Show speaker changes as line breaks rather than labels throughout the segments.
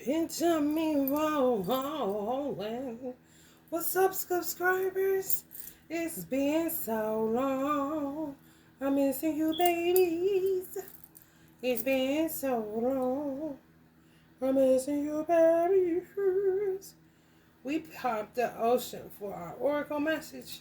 Picture me rolling. What's up, subscribers? It's been so long. I'm missing you, babies. It's been so long. I'm missing you, babies. We popped the ocean for our oracle message.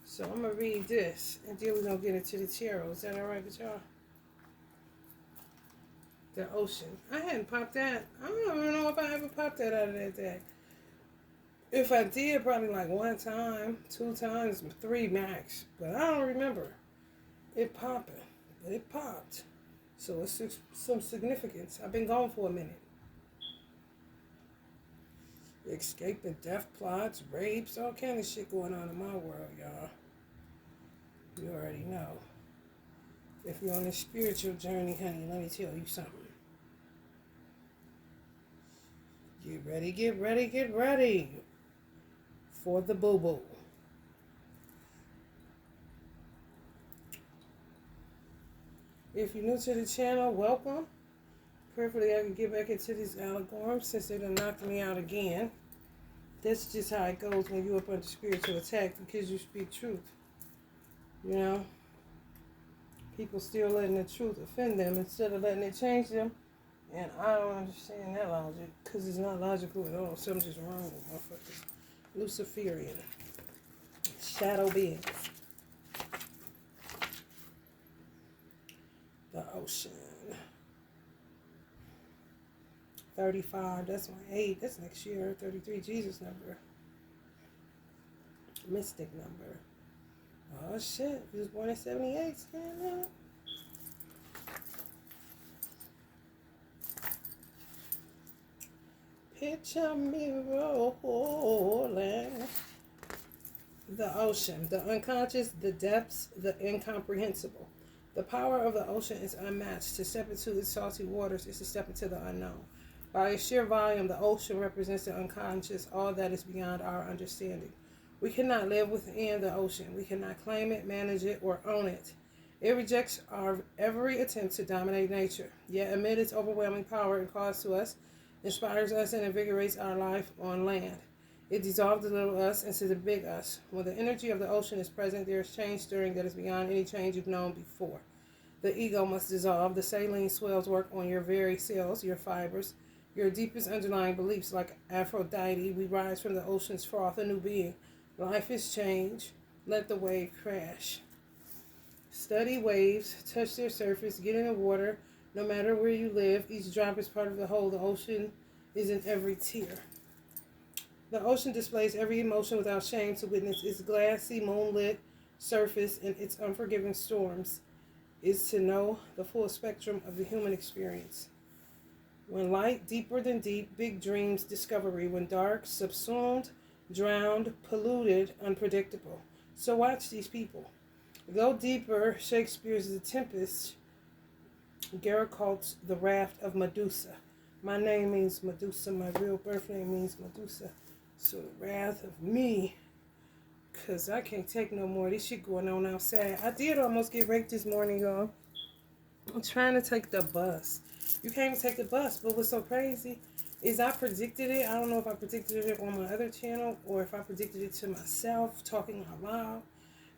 So I'm going to read this, and then we're going to get into the tarot. Is that all right with y'all? The ocean. I hadn't popped that. I don't even know if I ever popped that out of that deck. If I did, probably like one time, two times, three max. But I don't remember it popping. But it popped. So it's some significance. I've been gone for a minute. Escaping death plots, rapes, all kind of shit going on in my world, y'all. You already know. If you're on a spiritual journey, honey, let me tell you something. Get ready, get ready, get ready for the boo-boo. If you're new to the channel, welcome. Prayerfully, I can get back into these algorithms since they done knocked me out again. That's just how it goes when you're up under spiritual attack because you speak truth. You know? People still letting the truth offend them instead of letting it change them. And I don't understand that logic because it's not logical at all. Something's wrong with motherfuckers. Luciferian. Shadow beings. The ocean. 35, that's my 8. That's next year. 33, Jesus number. Mystic number. Oh shit, he was born in 78. Stand up. Picture me rolling. The ocean, the unconscious, the depths, the incomprehensible. The power of the ocean is unmatched. To step into its salty waters is to step into the unknown. By its sheer volume, the ocean represents the unconscious, all that is beyond our understanding. We cannot live within the ocean. We cannot claim it, manage it, or own it. It rejects our every attempt to dominate nature. Yet amid its overwhelming power it calls to us, inspires us, and invigorates our life on land. It dissolves the little us into the big us. When the energy of the ocean is present, there is change stirring that is beyond any change you've known before. The ego must dissolve. The saline swells work on your very cells, your fibers, your deepest underlying beliefs. Like Aphrodite, we rise from the ocean's froth, a new being. Life is change. Let the wave crash. Study waves, touch their surface, get in the water. No matter where you live, each drop is part of the whole. The ocean is in every tear. The ocean displays every emotion without shame to witness its glassy, moonlit surface and its unforgiving storms is to know the full spectrum of the human experience. When light, deeper than deep, big dreams, discovery. When dark, subsumed, drowned, polluted, unpredictable. So watch these people. Go deeper, Shakespeare's The Tempest, Geralt's The Wrath of Medusa. My name means Medusa. My real birth name means Medusa. So the wrath of me, because I can't take no more of this shit going on outside. I did almost get raped this morning, y'all. I'm trying to take the bus. You can't even take the bus, but what's so crazy is I predicted it. I don't know if I predicted it on my other channel or if I predicted it to myself, talking out loud.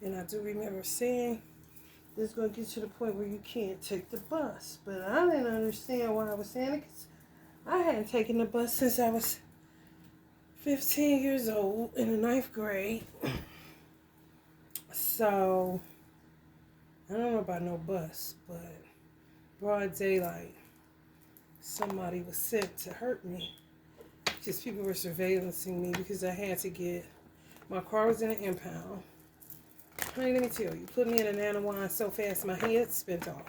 And I do remember saying, it's going to get to the point where you can't take the bus. But I didn't understand why I was saying it, because I hadn't taken the bus since I was 15 years old in the 9th grade. So, I don't know about no bus, but broad daylight, somebody was sent to hurt me. Just people were surveillancing me because I had to get, my car was in an impound. Honey, let me tell you, put me in a nanowine so fast my head spent off.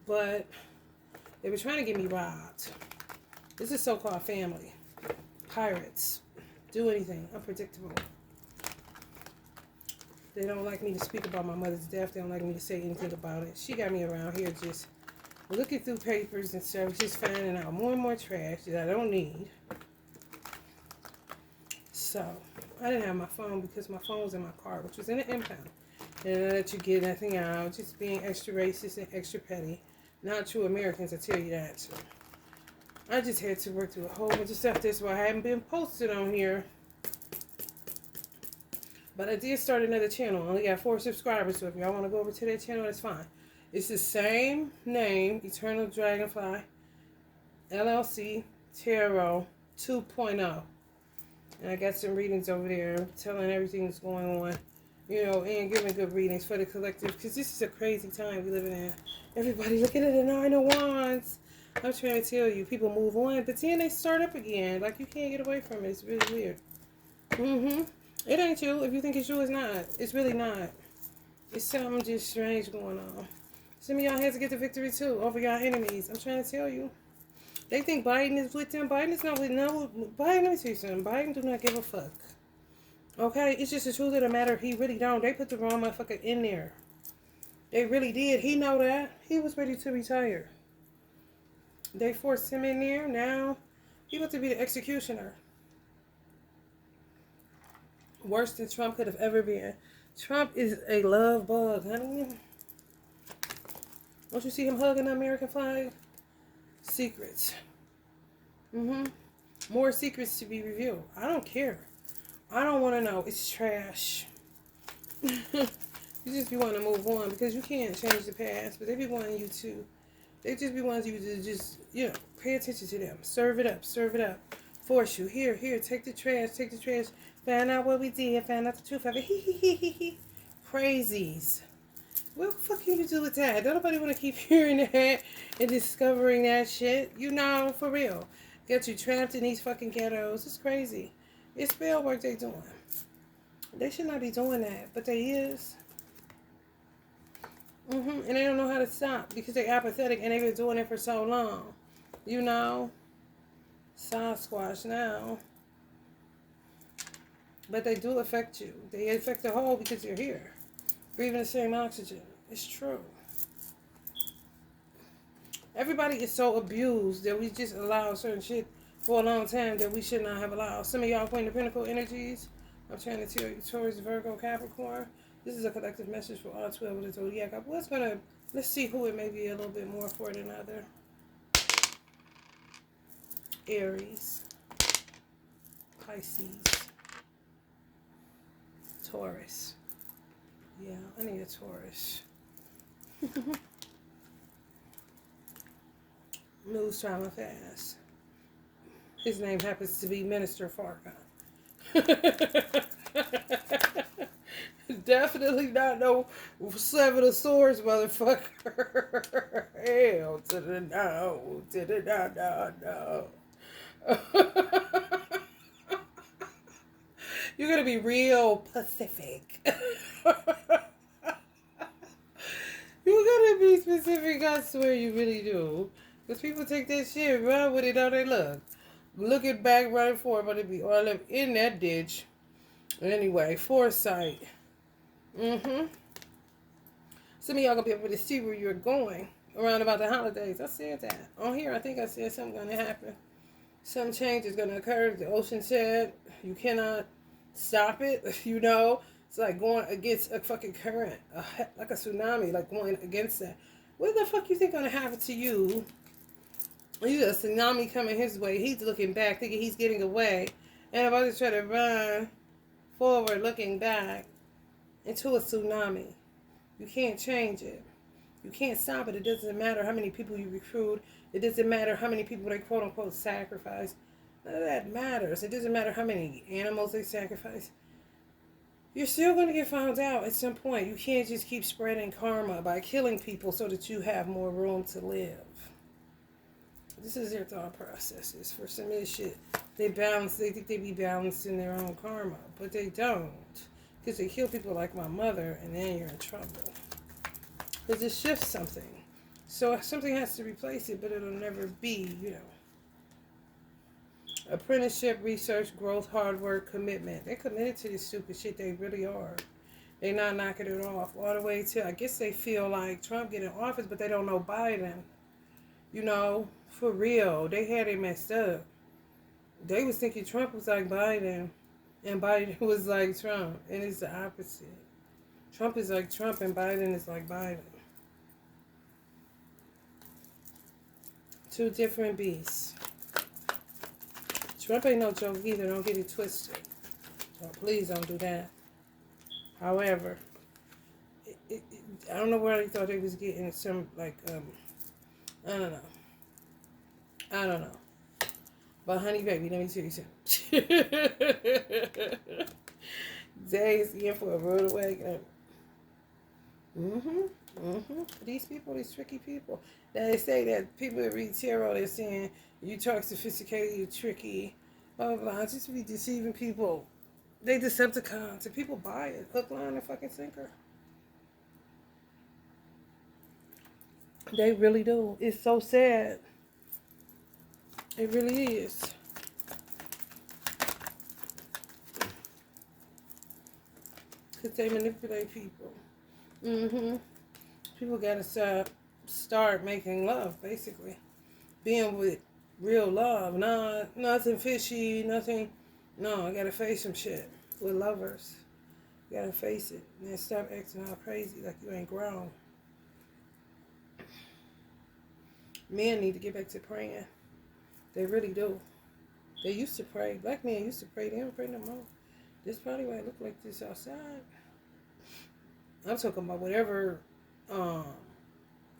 But they were trying to get me robbed. This is so-called family. Pirates. Do anything. Unpredictable. They don't like me to speak about my mother's death. They don't like me to say anything about it. She got me around here just looking through papers and stuff, just finding out more and more trash that I don't need. So, I didn't have my phone because my phone was in my car, which was in an impound. And I let you get nothing out, just being extra racist and extra petty. Not true Americans, I tell you that. I just had to work through a whole bunch of stuff. That's why I haven't been posted on here. But I did start another channel. I only got 4 subscribers, so if y'all want to go over to that channel, that's fine. It's the same name, Eternal Dragonfly, LLC, Tarot 2.0. And I got some readings over there telling everything that's going on, you know, and giving good readings for the collective. Because this is a crazy time we living in. Everybody looking at the 9 of Wands. I'm trying to tell you, people move on, but then they start up again. Like, you can't get away from it. It's really weird. It ain't you. If you think it's you, it's not. It's really not. It's something just strange going on. Some of y'all had to get the victory, too, over y'all enemies. I'm trying to tell you. They think Biden is with them. Biden is not with no. Biden, let me tell you something. Biden do not give a fuck. Okay? It's just the truth of the matter. He really don't. They put the wrong motherfucker in there. They really did. He know that. He was ready to retire. They forced him in there. Now, he about to be the executioner. Worse than Trump could have ever been. Trump is a love bug, honey. Don't you see him hugging the American flag? Secrets. More secrets to be revealed. I don't care. I don't want to know. It's trash. You just be wanting to move on because you can't change the past, but they be wanting you to. They just be wanting you to just, you know, pay attention to them. Serve it up. Serve it up. Force you. Here, take the trash. Take the trash. Find out what we did. Find out the truth of it. Crazies. What the fuck can you do with that? Don't nobody want to keep hearing that and discovering that shit. You know, for real. Get you trapped in these fucking ghettos. It's crazy. It's spell work they doing. They should not be doing that, but they is. And they don't know how to stop because they're apathetic and they've been doing it for so long. You know? Sasquatch now. But they do affect you. They affect the whole because you're here. Breathing the same oxygen. It's true. Everybody is so abused that we just allow certain shit for a long time that we should not have allowed. Some of y'all Queen of Pinnacle energies. I'm trying to tell you, Taurus, Virgo, Capricorn. This is a collective message for all 12 of the Zodiac. Let's see who it may be a little bit more for than other. Aries. Pisces. Taurus. Yeah, I need a Taurus. Moves trauma fast. His name happens to be Minister Farrakhan. Definitely not no 7 of Swords, motherfucker. Hell to the no, to the no. You're gonna be real Pacific. You're gonna be specific, I swear you really do. Because people take that shit, run with it how they look. Looking back, running forward, but it be all up in that ditch. Anyway, foresight. Some of y'all gonna be able to see where you're going around about the holidays. I said that. On here, I think I said something gonna happen. Some change is gonna occur. The ocean said you cannot stop it, you know. It's like going against a fucking current, like a tsunami, like going against that. What the fuck you think gonna happen to you? He's a tsunami coming his way. He's looking back, thinking he's getting away, and about to try to run forward, looking back into a tsunami. You can't change it. You can't stop it. It doesn't matter how many people you recruit. It doesn't matter how many people they quote unquote sacrifice. None of that matters. It doesn't matter how many animals they sacrifice. You're still going to get found out at some point. You can't just keep spreading karma by killing people so that you have more room to live. This is their thought processes. For some of this shit, they think they be balancing their own karma, but they don't. Because they kill people like my mother, and then you're in trouble. Because it shifts something. So something has to replace it, but it'll never be, you know. Apprenticeship, research, growth, hard work, commitment. They're committed to this stupid shit. They really are. They're not knocking it off all the way to, I guess they feel like Trump getting office, but they don't know Biden. You know, for real. They had it messed up. They was thinking Trump was like Biden, and Biden was like Trump, and it's the opposite. Trump is like Trump, and Biden is like Biden. Two different beasts. Trump ain't no joke either. Don't get it twisted. So please don't do that. However, I don't know where they thought they was getting some, like, I don't know. I don't know. But honey, baby, let me tell you something. Days in for a road awakening. These people, these tricky people. They say that people that read tarot, they're saying you talk sophisticated, you're tricky, blah, blah, blah. Just be deceiving people. They Decepticons, and people buy it. Hook, line, and fucking sinker. They really do. It's so sad. It really is. Because they manipulate people. People gotta start making love, basically. Being with real love. Nothing fishy, nothing. No, I gotta face some shit with lovers. You gotta face it. And stop acting all crazy like you ain't grown. Men need to get back to praying. They really do. They used to pray. Black men used to pray. They don't pray no more. This probably why it look like this outside. I'm talking about whatever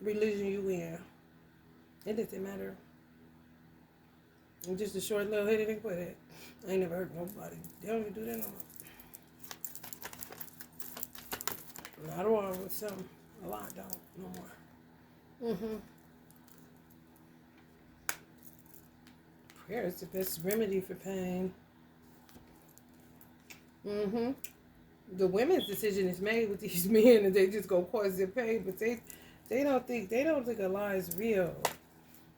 religion you in. It doesn't matter. I'm just a short little headed and quit it. I ain't never hurt nobody. They don't even do that no more. Not wrong with some. A lot don't no more. Prayer is the best remedy for pain. The women's decision is made with these men, and they just go cause their pain, but they don't think a lie is real.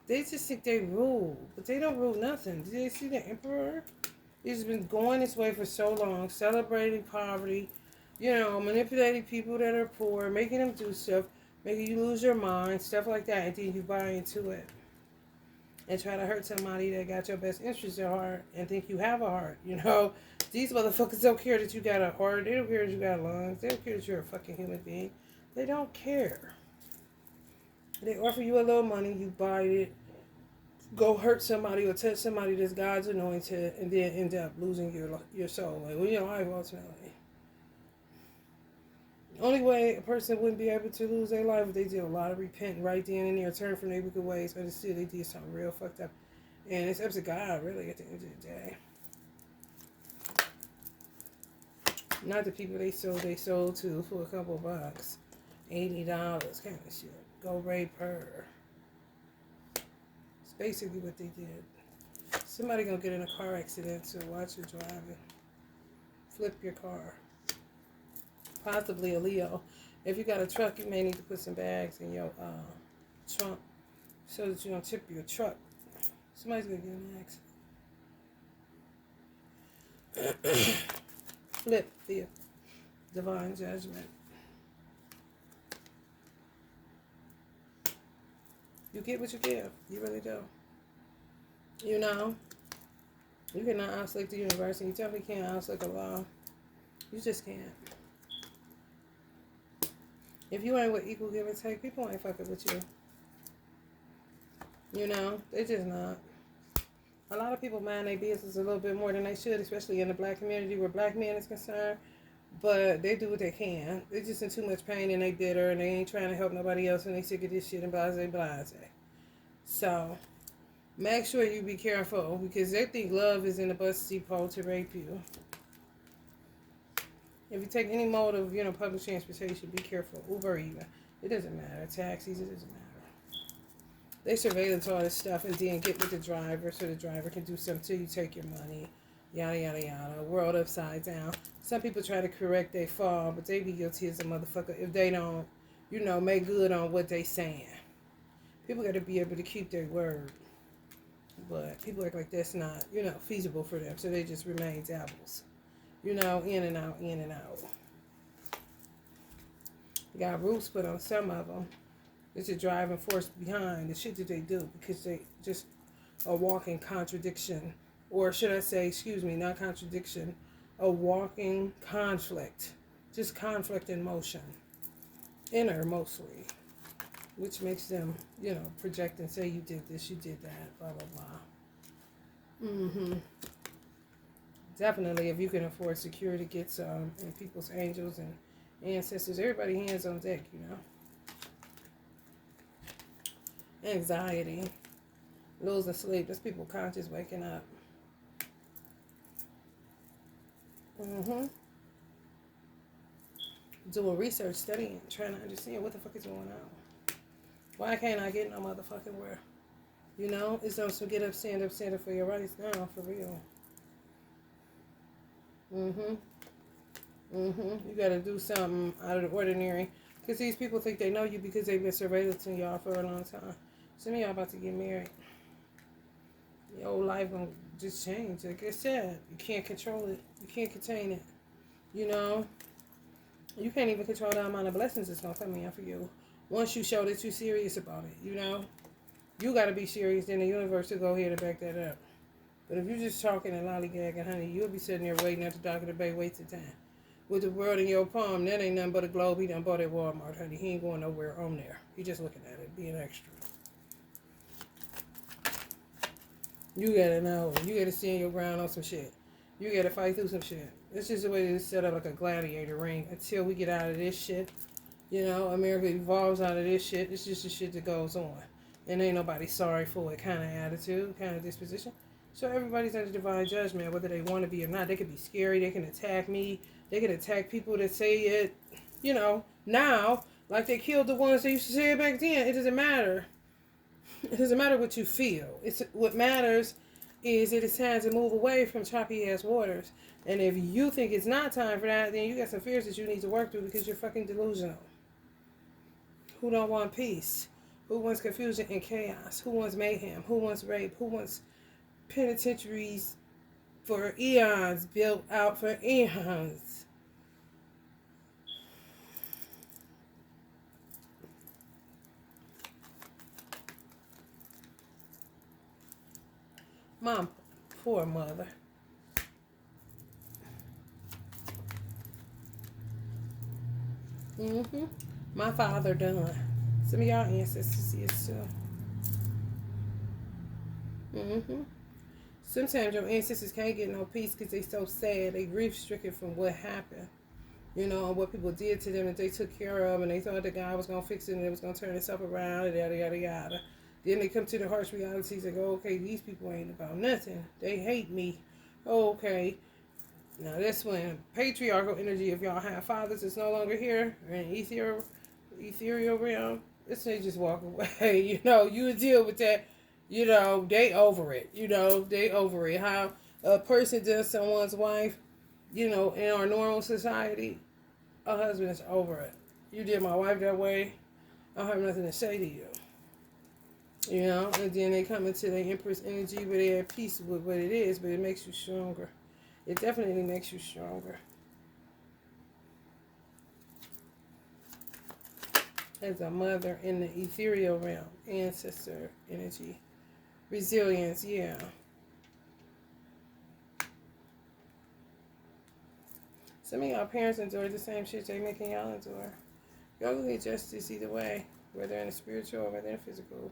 They just think they rule, but they don't rule nothing. Did you see the emperor? He's been going this way for so long, celebrating poverty, manipulating people that are poor, making them do stuff, making you lose your mind, stuff like that, and then you buy into it. And try to hurt somebody that got your best interest at heart and think you have a heart, These motherfuckers don't care that you got a heart. They don't care that you got lungs. They don't care that you're a fucking human being. They don't care. They offer you a little money, you buy it, go hurt somebody or touch somebody that's God's anointed, and then end up losing your soul. Like, your life ultimately. The only way a person wouldn't be able to lose their life if they did a lot of repenting right then and there, turn from their wicked ways, understood they did something real fucked up. And it's up to God, really, at the end of the day. Not the people they sold to for a couple bucks. $80 kind of shit. Go rape her. It's basically what they did. Somebody gonna get in a car accident, so watch your driving. Flip your car. Possibly a Leo. If you got a truck, you may need to put some bags in your trunk so that you don't tip your truck. Somebody's gonna get in an accident. Flip the divine judgment. You get what you give. You really do. You cannot outslick the universe, and you definitely can't outslick a law. You just can't. If you ain't with equal give and take, people ain't fucking with you. They just not. A lot of people mind their business a little bit more than they should, especially in the black community where black men is concerned. But they do what they can. They're just in too much pain and they bitter and they ain't trying to help nobody else and they sick of this shit and blase. So, make sure you be careful because they think love is in the bus depot to rape you. If you take any mode of, public transportation, be careful. Uber even. It doesn't matter. Taxis, it doesn't matter. They surveillance all this stuff and then get with the driver so the driver can do something till you take your money. Yada, yada, yada. World upside down. Some people try to correct their fall, but they be guilty as a motherfucker if they don't, make good on what they saying. People got to be able to keep their word. But people act like that's not, feasible for them. So they just remain devils. In and out, in and out. Got roofs put on some of them. It's a driving force behind the shit that they do because they just a walking contradiction. Or should I say, not contradiction, a walking conflict. Just conflict in motion. Inner, mostly. Which makes them, project and say you did this, you did that, blah, blah, blah. Mm-hmm. Definitely, if you can afford security gets and people's angels and ancestors, everybody hands on deck, you know. Anxiety, losing sleep. That's people conscious waking up. Mm-hmm. Doing research, studying, trying to understand what the fuck is going on. Why can't I get no motherfucking where? You know, it's also get up, stand up for your rights now, for real. Mm-hmm. Mm-hmm. You gotta do something out of the ordinary. Because these people think they know you because they've been surveillancing y'all for a long time. Some of y'all about to get married. Your whole life gonna just change. Like I said, you can't control it. You can't contain it. You know? You can't even control the amount of blessings that's gonna come in for you. Once you show that you're serious about it, you know? You gotta be serious, then the universe will go ahead and back that up. But if you're just talking and lollygagging, honey, you'll be sitting there waiting at the dock of the bay, wasting time. With the world in your palm, that ain't nothing but a globe. He done bought at Walmart, honey. He ain't going nowhere on there. He just looking at it, being extra. You gotta know. You gotta stand your ground on some shit. You gotta fight through some shit. It's just the way it's set up like a gladiator ring until we get out of this shit. You know, America evolves out of this shit. It's just the shit that goes on. And ain't nobody sorry for it kind of attitude, kind of disposition. So everybody's under divine judgment, whether they want to be or not. They could be scary. They can attack me. They can attack people that say it, you know, now, like they killed the ones that used to say it back then. It doesn't matter. It doesn't matter what you feel. It's what matters is it is time to move away from choppy ass waters. And if you think it's not time for that, then you got some fears that you need to work through because you're fucking delusional. Who don't want peace? Who wants confusion and chaos? Who wants mayhem? Who wants rape? Who wants penitentiaries for eons built out for eons? Mom, poor mother. Mm-hmm. My father done. Some of y'all ancestors is too. Mm-hmm. Sometimes your ancestors can't get no peace because they so sad. They grief stricken from what happened. You know, and what people did to them that they took care of, and they thought the guy was going to fix it and it was going to turn itself around, and yada, yada, yada. Then they come to the harsh realities and go, okay, these people ain't about nothing. They hate me. Oh, okay. Now, that's when patriarchal energy, if y'all have fathers that's no longer here, or in ethereal realm, it's they just walk away. You know, you deal with that. You know, they over it. You know, they over it. How a person does someone's wife, you know, in our normal society, a husband is over it. You did my wife that way, I don't have nothing to say to you. You know, and then they come into the Empress energy where they're at peace with what it is, but it makes you stronger. It definitely makes you stronger. As a mother in the ethereal realm, ancestor energy. Resilience, yeah. Some of y'all parents endured the same shit they making y'all endure. Y'all gonna get justice either way, whether in the spiritual or whether in the physical.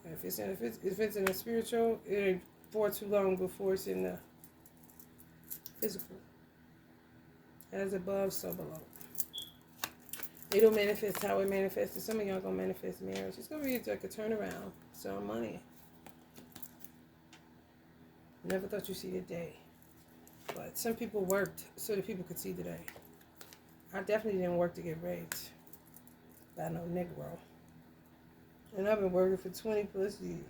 If it's in the spiritual, it ain't for too long before it's in the physical. As above, so below. It'll manifest how it manifested. Some of y'all gonna manifest marriage. It's gonna be like a turnaround. So money. Never thought you'd see the day. But some people worked so that people could see the day. I definitely didn't work to get raped by no Negro. And I've been working for 20 plus years.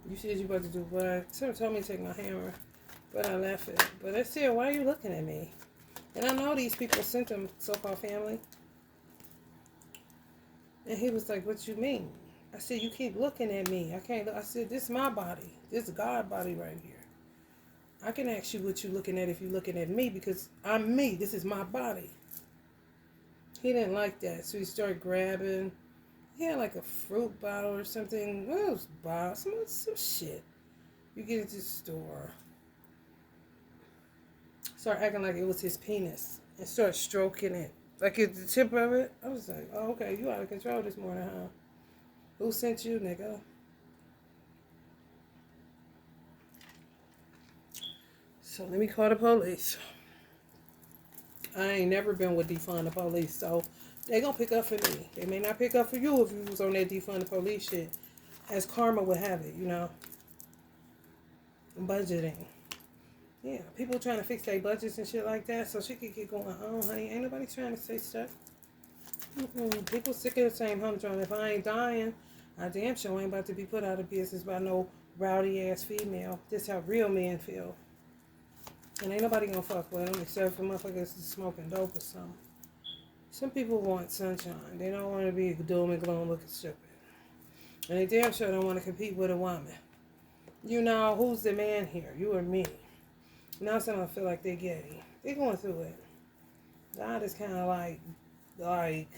You said you about to do what? Someone told me to take my hammer, but I left it. But I said, why are you looking at me? And I know these people sent them so-called family. And he was like, what you mean? I said, you keep looking at me. I can't look. I said, this is my body. This is God's body right here. I can ask you what you're looking at if you're looking at me because I'm me. This is my body. He didn't like that. So he started grabbing. He had like a fruit bottle or something. What else? Some shit. You get it to the store. Start acting like it was his penis. And start stroking it. Like at the tip of it. I was like, oh, okay, you out of control this morning, huh? Who sent you, nigga? So let me call the police. I ain't never been with defund the police, so they gonna pick up for me. They may not pick up for you if you was on that defund the police shit. As karma would have it, you know. Budgeting. Yeah, people trying to fix their budgets and shit like that, so she could get going. Oh, honey, ain't nobody trying to say stuff. People sick of the same humdrum. If I ain't dying, I damn sure ain't about to be put out of business by no rowdy ass female. This how real men feel. And ain't nobody gonna fuck with them except for motherfuckers smoking dope or something. Some people want sunshine. They don't want to be doom and gloom looking stupid. And they damn sure don't want to compete with a woman. You know, who's the man here? You or me? Now someone feel like they're gay. They're going through it. God is kind of like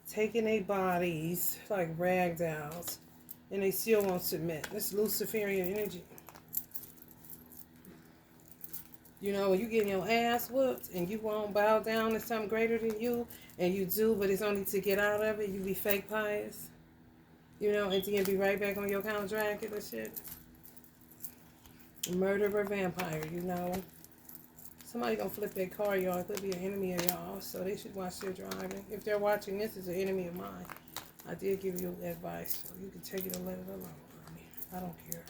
taking their bodies like rag dolls, and they still won't submit. This Luciferian energy. You know, when you getting your ass whooped and you won't bow down to something greater than you, and you do, but it's only to get out of it, you be fake pious. You know, and then be right back on your Count Dracula shit. Murderer vampire, you know. Somebody gonna flip their car, y'all. It could be an enemy of y'all, so they should watch their driving. If they're watching this, it's an enemy of mine. I did give you advice, so you can take it or let it alone. I don't care.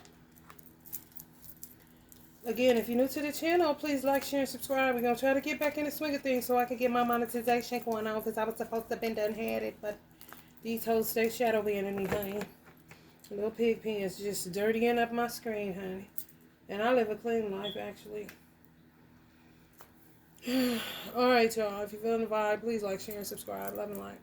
Again, if you're new to the channel, please like, share, and subscribe. We're going to try to get back in the swing of things so I can get my monetization going on because I was supposed to have been done had it, but these hoes stay shadow banning me, honey. Little pig pen is just dirtying up my screen, honey. And I live a clean life, actually. Alright, y'all. If you're feeling the vibe, please like, share, and subscribe. Love and light.